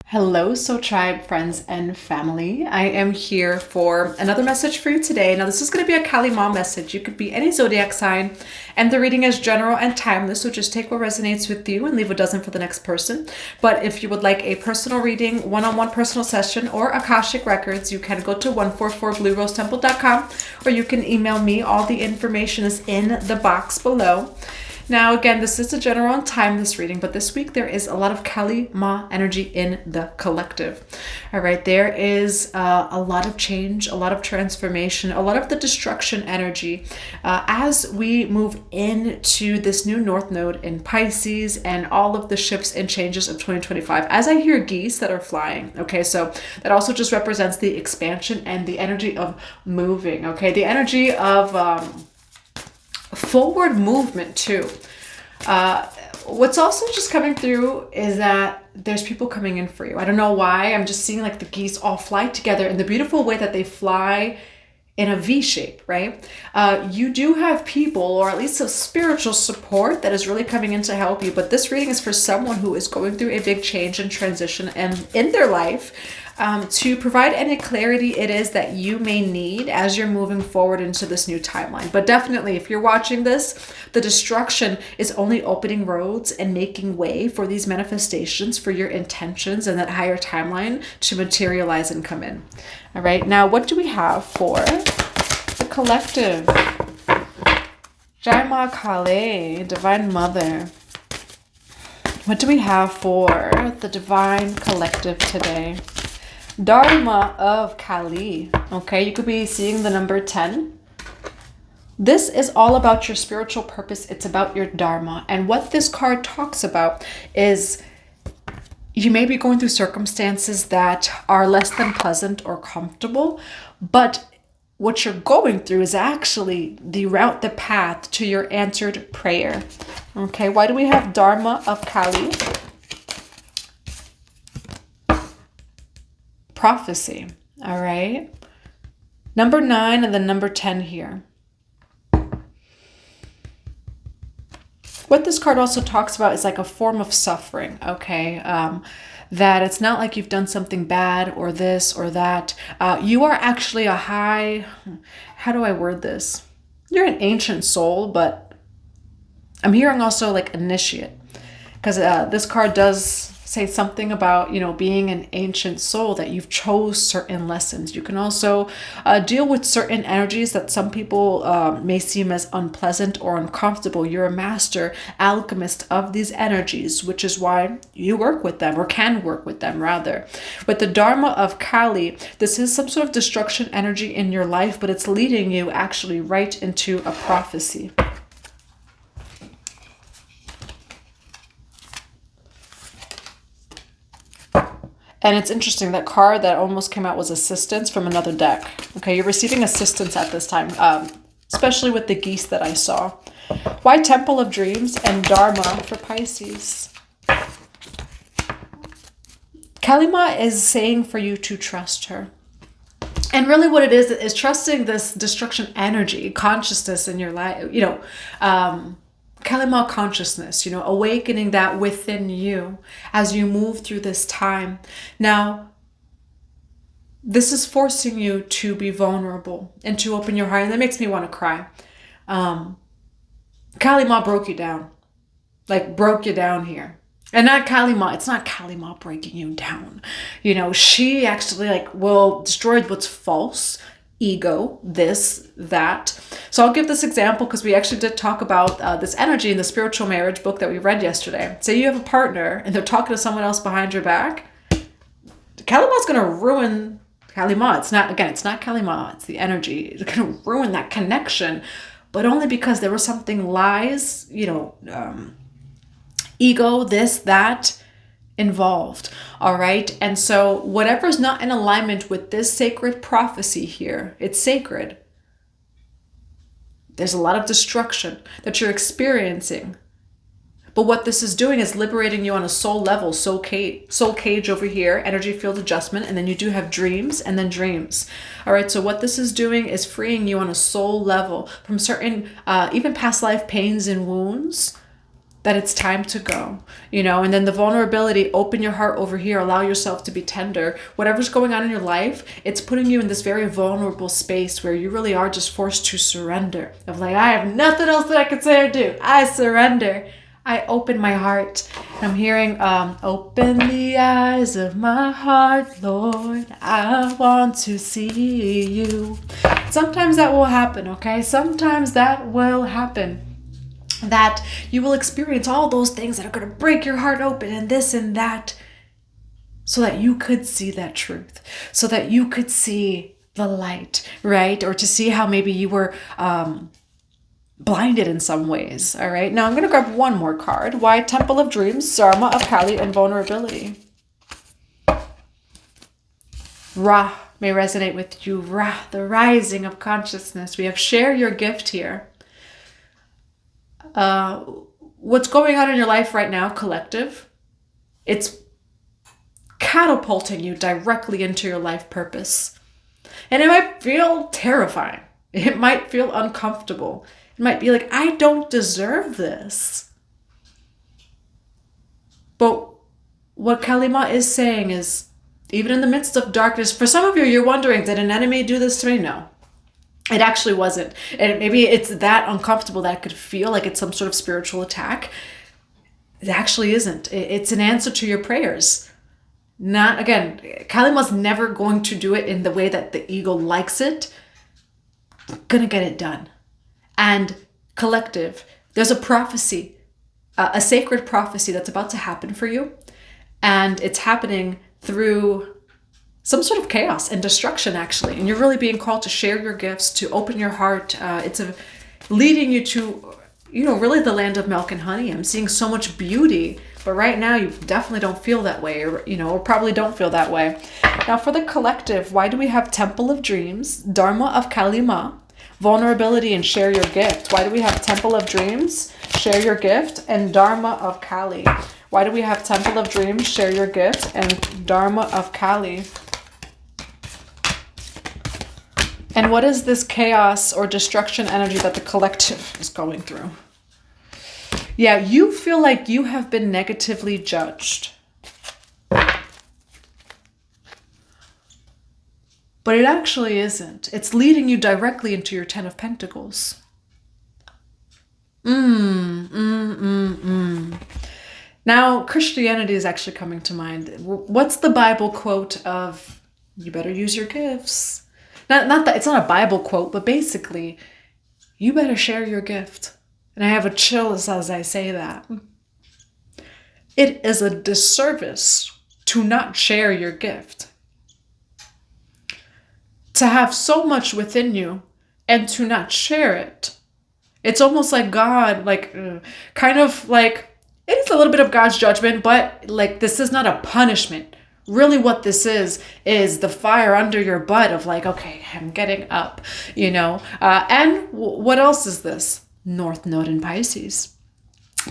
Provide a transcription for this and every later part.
Hello, Soul Tribe friends and family. I am here for another message for you today. Now, this is going to be a Kali Ma message. You could be any zodiac sign, and the reading is general and timeless, so just take what resonates with you and leave what doesn't for the next person. But if you would like a personal reading, one-on-one personal session, or Akashic Records, you can go to 144bluerosetemple.com, or you can email me. All the information is in the box below. Now, again, this is a general and timeless reading, but this week there is a lot of Kali Ma energy in the collective. All right, there is a lot of change, a lot of transformation, a lot of the destruction energy as we move into this new North Node in Pisces and all of the shifts and changes of 2025. As I hear geese that are flying, okay, so that also just represents the expansion and the energy of moving, okay, the energy of forward movement too. What's also just coming through is that there's people coming in for you. I don't know why. I'm just seeing like the geese all fly together in the beautiful way that they fly in a V shape, right? You do have people, or at least a spiritual support that is really coming in to help you. But this reading is for someone who is going through a big change and transition and in their life, to provide any clarity it is that you may need as you're moving forward into this new timeline. But definitely, if you're watching this, the destruction is only opening roads and making way for these manifestations, for your intentions and that higher timeline to materialize and come in. All right, now what do we have for the collective? Dharma of Kali, Divine Mother. What do we have for the Divine Collective today? Dharma of Kali. Okay, you could be seeing the number 10. This is all about your spiritual purpose. It's about your Dharma. And what this card talks about is you may be going through circumstances that are less than pleasant or comfortable, but what you're going through is actually the route, the path to your answered prayer. Okay, why do we have Dharma of Kali? Prophecy. All right. Number 9 and then number 10 here. What this card also talks about is like a form of suffering, okay? That it's not like you've done something bad or this or that. You are actually a high, how do I word this? You're an ancient soul, but I'm hearing also like initiate. Because this card does say something about, you know, being an ancient soul, that you've chose certain lessons. You can also deal with certain energies that some people may seem as unpleasant or uncomfortable. You're a master alchemist of these energies, which is why you work with them, or can work with them rather. With the Dharma of Kali, this is some sort of destruction energy in your life, but it's leading you actually right into a prophecy. And it's interesting, that card that almost came out was assistance from another deck. Okay, you're receiving assistance at this time, especially with the geese that I saw. Why Temple of Dreams and Dharma for Pisces? Kali Ma is saying for you to trust her. And really what it is trusting this destruction energy, consciousness in your life, you know, Kali Ma consciousness, you know, awakening that within you as you move through this time. Now, this is forcing you to be vulnerable and to open your heart. And that makes me want to cry. Kali Ma broke you down. Like, broke you down here. And not Kali Ma. It's not Kali Ma breaking you down. You know, she actually, like, will destroy what's false. Ego, this, that. So I'll give this example because we actually did talk about this energy in the Spiritual Marriage book that we read yesterday. Say you have a partner and they're talking to someone else behind your back. Kali Ma's going to ruin Kali Ma. It's not Kali Ma. It's the energy. It's going to ruin that connection, but only because there was something lies, you know, ego, this, that, involved. All right. And so whatever's not in alignment with this sacred prophecy here, it's sacred. There's a lot of destruction that you're experiencing. But what this is doing is liberating you on a soul level, soul cage over here, energy field adjustment. And then you do have dreams and then dreams. All right. So what this is doing is freeing you on a soul level from certain, even past life pains and wounds that it's time to go, you know. And then the vulnerability, open your heart over here, allow yourself to be tender. Whatever's going on in your life, it's putting you in this very vulnerable space where you really are just forced to surrender. Of like, I have nothing else that I can say or do. I surrender. I open my heart. I'm hearing, open the eyes of my heart, Lord. I want to see you. Sometimes that will happen, okay? Sometimes that will happen. That you will experience all those things that are going to break your heart open and this and that, so that you could see that truth, so that you could see the light, right? Or to see how maybe you were blinded in some ways, all right? Now I'm going to grab one more card. Why Temple of Dreams, Dharma of Kali, and Vulnerability. Ra may resonate with you. Ra, the rising of consciousness. We have share your gift here. What's going on in your life right now, collective, it's catapulting you directly into your life purpose. And it might feel terrifying. It might feel uncomfortable. It might be like, I don't deserve this. But what Kalima is saying is, even in the midst of darkness, for some of you, you're wondering, did an enemy do this to me? No. It actually wasn't. And maybe it's that uncomfortable that it could feel like it's some sort of spiritual attack. It actually isn't. It's an answer to your prayers. Not, again, Kalima's never going to do it in the way that the ego likes it. Gonna get it done. And collective, there's a prophecy, a sacred prophecy that's about to happen for you. And it's happening through some sort of chaos and destruction, actually. And you're really being called to share your gifts, to open your heart. It's leading you to, you know, really the land of milk and honey. I'm seeing so much beauty, but right now you definitely don't feel that way, or, you know, or probably don't feel that way. Now for the collective, why do we have Temple of Dreams, Dharma of Kali Ma, Vulnerability, and Share Your Gift? Why do we have Temple of Dreams, Share Your Gift, and Dharma of Kali? Why do we have Temple of Dreams, Share Your Gift, and Dharma of Kali? And what is this chaos or destruction energy that the collective is going through? Yeah, you feel like you have been negatively judged. But it actually isn't. It's leading you directly into your Ten of Pentacles. Now, Christianity is actually coming to mind. What's the Bible quote of, you better use your gifts? Not that it's not a Bible quote, but basically, you better share your gift. And I have a chill as I say that. It is a disservice to not share your gift. To have so much within you and to not share it. It's almost like God, kind of like, it is a little bit of God's judgment, but like, this is not a punishment. Really what this is the fire under your butt of like, okay, I'm getting up, you know. And what else is this? North Node in Pisces.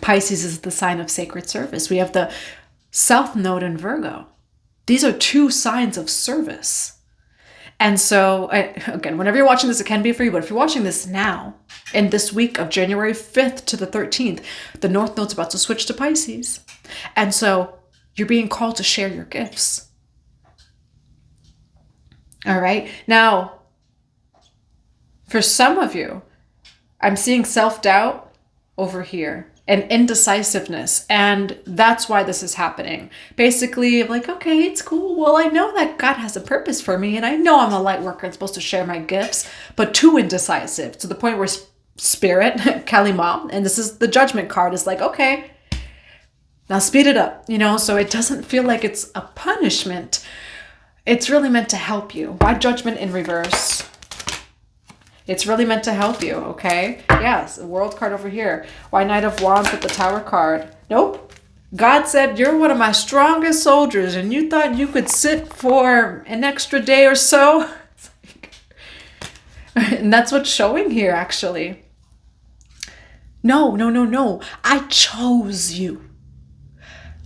Pisces is the sign of sacred service. We have the South Node in Virgo. These are two signs of service. And so, again, whenever you're watching this, it can be for you. But if you're watching this now, in this week of January 5th to the 13th, the North Node's about to switch to Pisces. And so you're being called to share your gifts. All right. Now, for some of you, I'm seeing self-doubt over here and indecisiveness. And that's why this is happening. Basically, I'm like, okay, it's cool. Well, I know that God has a purpose for me. And I know I'm a light worker and supposed to share my gifts, but too indecisive to the point where Spirit, Kali Ma, and this is the Judgment card, is like, okay, now speed it up, you know, so it doesn't feel like it's a punishment. It's really meant to help you. Why Judgment in reverse? It's really meant to help you, okay? Yes, a World card over here. Why Knight of Wands with the Tower card? Nope. God said, you're one of my strongest soldiers, and you thought you could sit for an extra day or so? And that's what's showing here, actually. No. I chose you.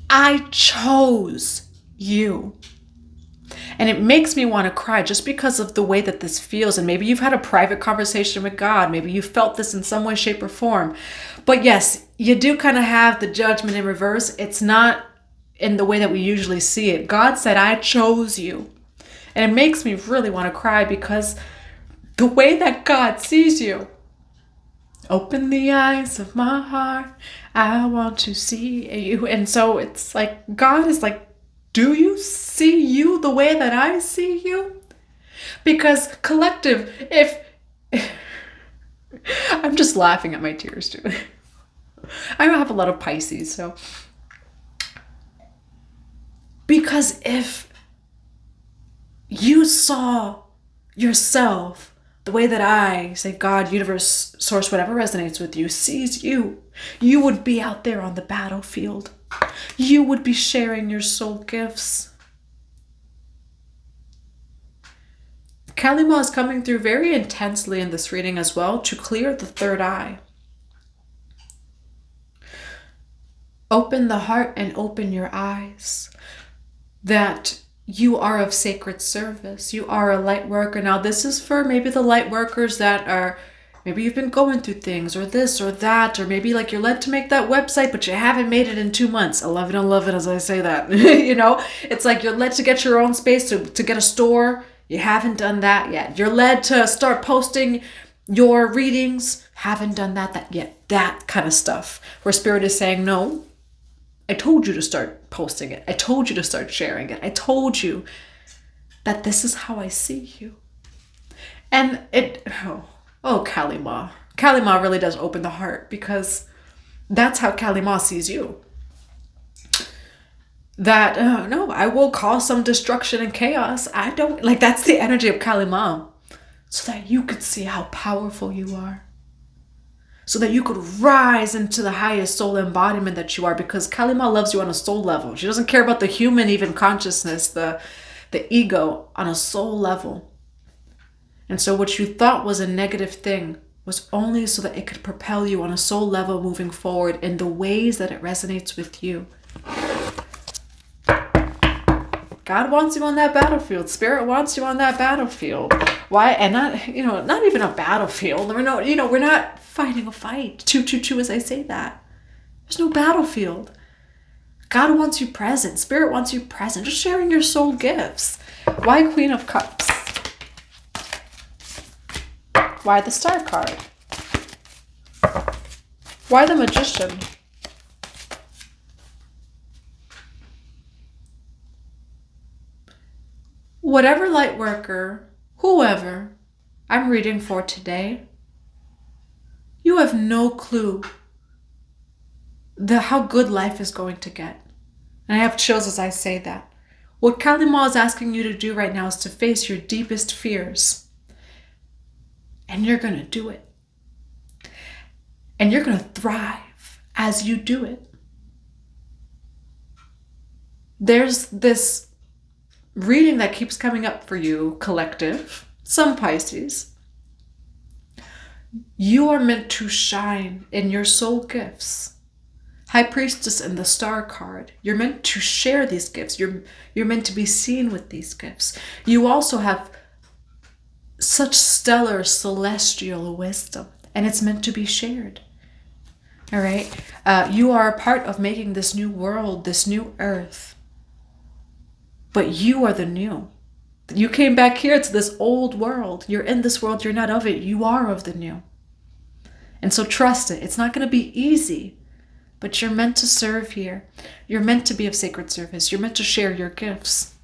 I chose you. And it makes me want to cry just because of the way that this feels. And maybe you've had a private conversation with God. Maybe you felt this in some way, shape, or form. But yes, you do kind of have the judgment in reverse. It's not in the way that we usually see it. God said, I chose you. And it makes me really want to cry because the way that God sees you. Open the eyes of my heart. I want to see you. And so it's like, God is like, do you see you the way that I see you? Because collective, if I'm just laughing at my tears too. I have a lot of Pisces, so. Because if you saw yourself the way that I, say God, universe, source, whatever resonates with you, sees you, you would be out there on the battlefield. You would be sharing your soul gifts. Kalima is coming through very intensely in this reading as well to clear the third eye. Open the heart and open your eyes. That you are of sacred service. You are a light worker. Now, this is for maybe the light workers that are, maybe you've been going through things or this or that, or maybe like you're led to make that website, but you haven't made it in 2 months. 11 as I say that, you know, it's like you're led to get your own space to get a store. You haven't done that yet. You're led to start posting your readings. Haven't done that yet. That kind of stuff where Spirit is saying, no, I told you to start posting it. I told you to start sharing it. I told you that this is how I see you. And Kalima. Kalima really does open the heart because that's how Kalima sees you. That, no, I will cause some destruction and chaos. I don't, like, that's the energy of Kalima. So that you could see how powerful you are. So that you could rise into the highest soul embodiment that you are, because Kalima loves you on a soul level. She doesn't care about the human, even consciousness, the ego, on a soul level. And so what you thought was a negative thing was only so that it could propel you on a soul level moving forward in the ways that it resonates with you. God wants you on that battlefield. Spirit wants you on that battlefield. Why? And not even a battlefield. We're not fighting a fight. 222 as I say that. There's no battlefield. God wants you present. Spirit wants you present. Just sharing your soul gifts. Why Queen of Cups? Why the Star card? Why the Magician? Whatever light worker, whoever I'm reading for today, you have no clue how good life is going to get. And I have chills as I say that. What Kalima is asking you to do right now is to face your deepest fears. And you're going to do it. And you're going to thrive as you do it. There's this reading that keeps coming up for you, collective, some Pisces. You are meant to shine in your soul gifts. High Priestess and the Star card. You're meant to share these gifts. You're meant to be seen with these gifts. You also have such stellar celestial wisdom, and it's meant to be shared. All right? You are a part of making this new world, this new earth. But you are the new. You came back here to this old world. You're in this world. You're not of it. You are of the new. And so trust it. It's not going to be easy, but you're meant to serve here. You're meant to be of sacred service. You're meant to share your gifts.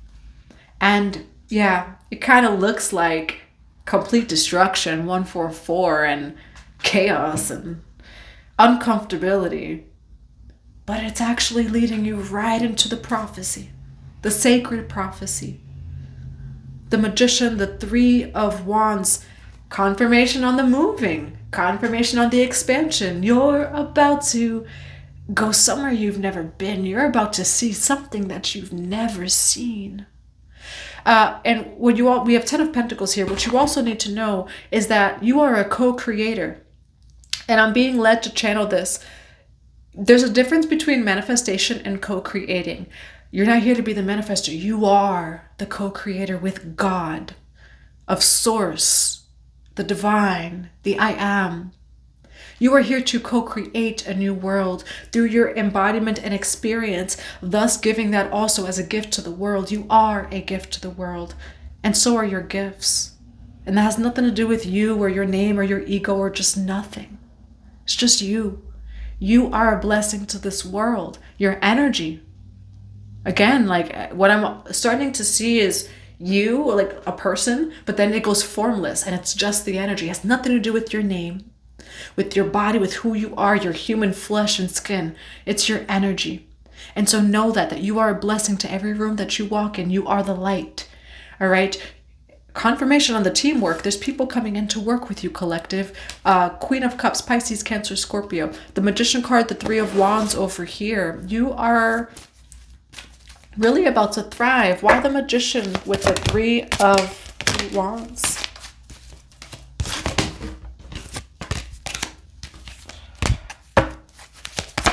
And yeah, it kind of looks like complete destruction, 144, and chaos and uncomfortability. But it's actually leading you right into the prophecy. The sacred prophecy. The Magician, the 3 of Wands, confirmation on the moving, confirmation on the expansion. You're about to go somewhere you've never been. You're about to see something that you've never seen. And we have 10 of Pentacles here. What you also need to know is that you are a co-creator. And I'm being led to channel this. There's a difference between manifestation and co-creating. You're not here to be the manifester. You are the co-creator with God, of Source, the divine, the I am. You are here to co-create a new world through your embodiment and experience, thus giving that also as a gift to the world. You are a gift to the world, and so are your gifts. And that has nothing to do with you or your name or your ego or just nothing. It's just you. You are a blessing to this world. Your energy. Again, like what I'm starting to see is you, like a person, but then it goes formless and it's just the energy. It has nothing to do with your name, with your body, with who you are, your human flesh and skin. It's your energy. And so know that you are a blessing to every room that you walk in. You are the light. All right. Confirmation on the teamwork. There's people coming in to work with you, collective. Queen of Cups, Pisces, Cancer, Scorpio. The Magician card, the Three of Wands over here. You are really about to thrive. Why the Magician with the Three of Wands?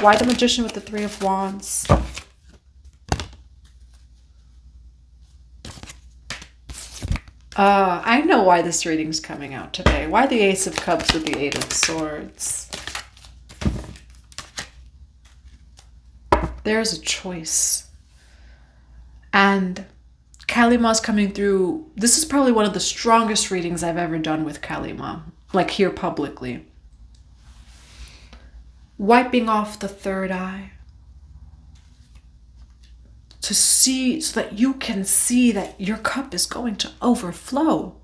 Why the Magician with the Three of Wands? I know why this reading's coming out today. Why the Ace of Cups with the Eight of Swords? There's a choice. And Kali Ma's coming through. This is probably one of the strongest readings I've ever done with Kali Ma. Like here publicly. Wiping off the third eye. To see, so that you can see that your cup is going to overflow.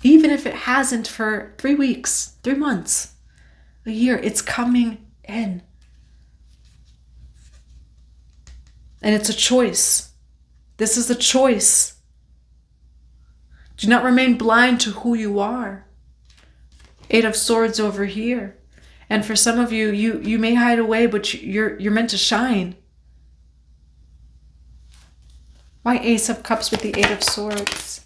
Even if it hasn't for 3 weeks, 3 months, a year, it's coming in. And it's a choice. This is a choice. Do not remain blind to who you are. Eight of Swords over here. And for some of you, you may hide away, but you're meant to shine. Why Ace of Cups with the Eight of Swords?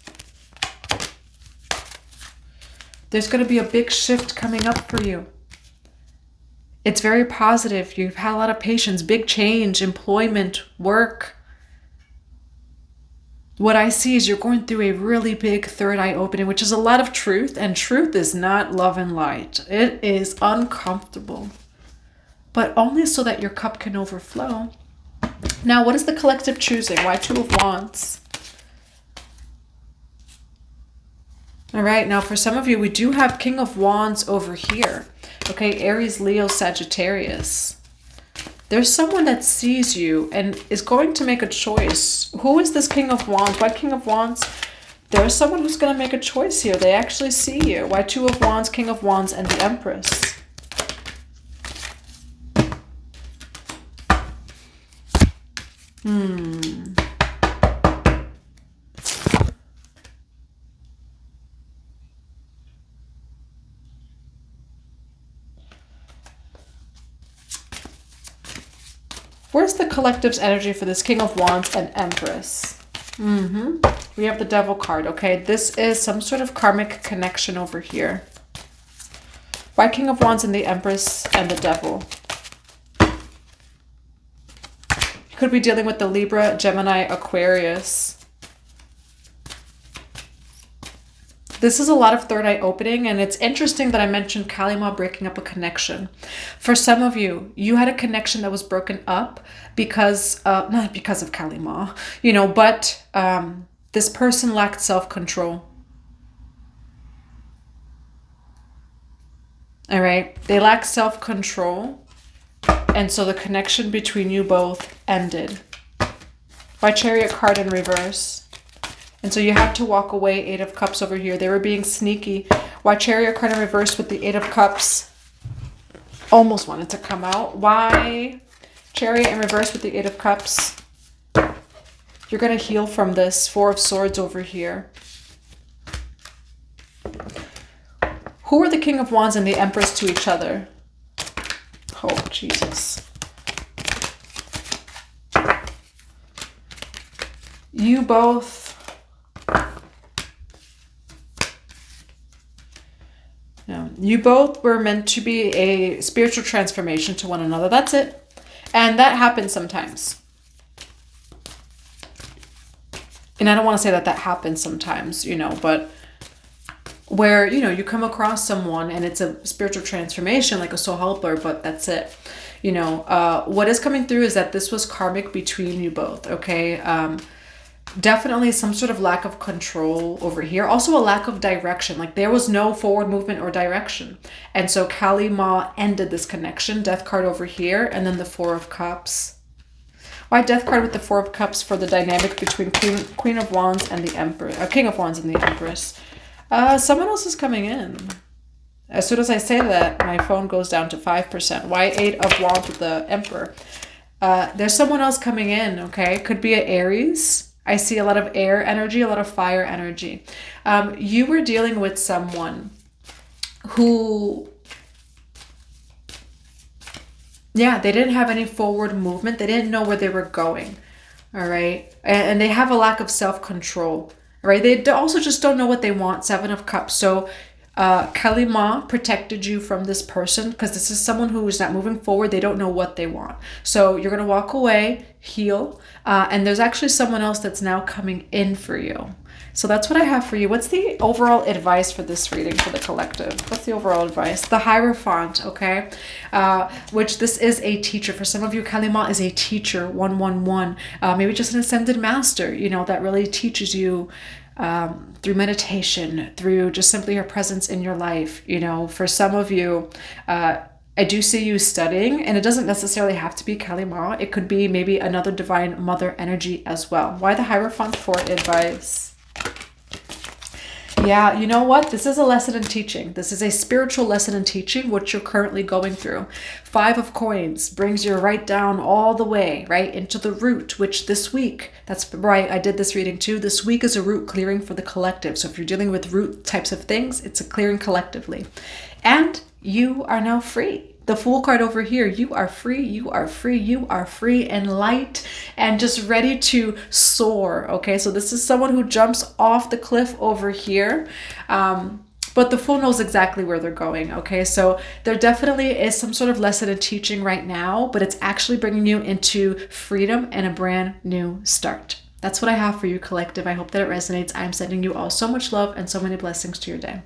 There's going to be a big shift coming up for you. It's very positive. You've had a lot of patience, big change, employment, work. What I see is you're going through a really big third eye opening, which is a lot of truth. And truth is not love and light. It is uncomfortable. But only so that your cup can overflow. Now, what is the collective choosing? Why Two of Wands? All right, now for some of you, we do have King of Wands over here. Okay, Aries, Leo, Sagittarius. There's someone that sees you and is going to make a choice. Who is this King of Wands? Why King of Wands? There's someone who's going to make a choice here. They actually see you. Why Two of Wands, King of Wands, and the Empress? Where's the collective's energy for this King of Wands and Empress? We have the Devil card. Okay, this is some sort of karmic connection over here. Why King of Wands and the Empress and the Devil? You could be dealing with the Libra, Gemini, Aquarius. This is a lot of third eye opening, and it's interesting that I mentioned Kali Ma breaking up a connection. For some of you, you had a connection that was broken up because, not because of Kali Ma, you know, but this person lacked self-control. All right, they lacked self-control, and so the connection between you both ended. By Chariot card in reverse. And so you have to walk away. Eight of Cups over here. They were being sneaky. Why Chariot card in reverse with the Eight of Cups? Almost wanted to come out. Why Chariot in reverse with the Eight of Cups? You're going to heal from this. Four of Swords over here. Who are the King of Wands and the Empress to each other? Oh, Jesus. You both... You both were meant to be a spiritual transformation to one another. That's it. And that happens sometimes. And I don't want to say that that happens sometimes, you know, but where, you know, you come across someone and it's a spiritual transformation, like a soul helper, but that's it. You know, what is coming through is that this was karmic between you both, okay? Definitely some sort of lack of control over here. Also a lack of direction. Like there was no forward movement or direction. And so Kali Ma ended this connection. Death card over here. And then the Four of Cups. Why Death card with the Four of Cups for the dynamic between Queen of Wands and the Empress. King of Wands and the Empress. Someone else is coming in. As soon as I say that, my phone goes down to 5%. Why 8 of Wands with the Emperor? There's someone else coming in, okay? Could be an Aries. I see a lot of air energy, a lot of fire energy. You were dealing with someone who, yeah, they didn't have any forward movement. They didn't know where they were going, all right? And they have a lack of self-control, all right? They also just don't know what they want, Seven of Cups. So Kali Ma protected you from this person because this is someone who is not moving forward. They don't know what they want. So you're going to walk away, heal, and there's actually someone else that's now coming in for you. So that's what I have for you. What's the overall advice for this reading for the collective? What's the overall advice? The Hierophant, okay? Which this is a teacher. For some of you, Kali Ma is a teacher, 111. Maybe just an ascended master, you know, that really teaches you through meditation, through just simply her presence in your life. You know, for some of you, I do see you studying, and it doesn't necessarily have to be Kali Ma. It could be maybe another divine mother energy as well. Why the Hierophant for advice? Yeah, you know what? This is a lesson in teaching. This is a spiritual lesson in teaching, what you're currently going through. 5 of Coins brings you right down all the way, right, into the root, which this week, that's right, I did this reading too. This week is a root clearing for the collective. So if you're dealing with root types of things, it's a clearing collectively. And you are now free. The Fool card over here, you are free, you are free, you are free and light and just ready to soar, okay? So this is someone who jumps off the cliff over here, but the Fool knows exactly where they're going, okay? So there definitely is some sort of lesson in teaching right now, but it's actually bringing you into freedom and a brand new start. That's what I have for you, collective. I hope that it resonates. I'm sending you all so much love and so many blessings to your day.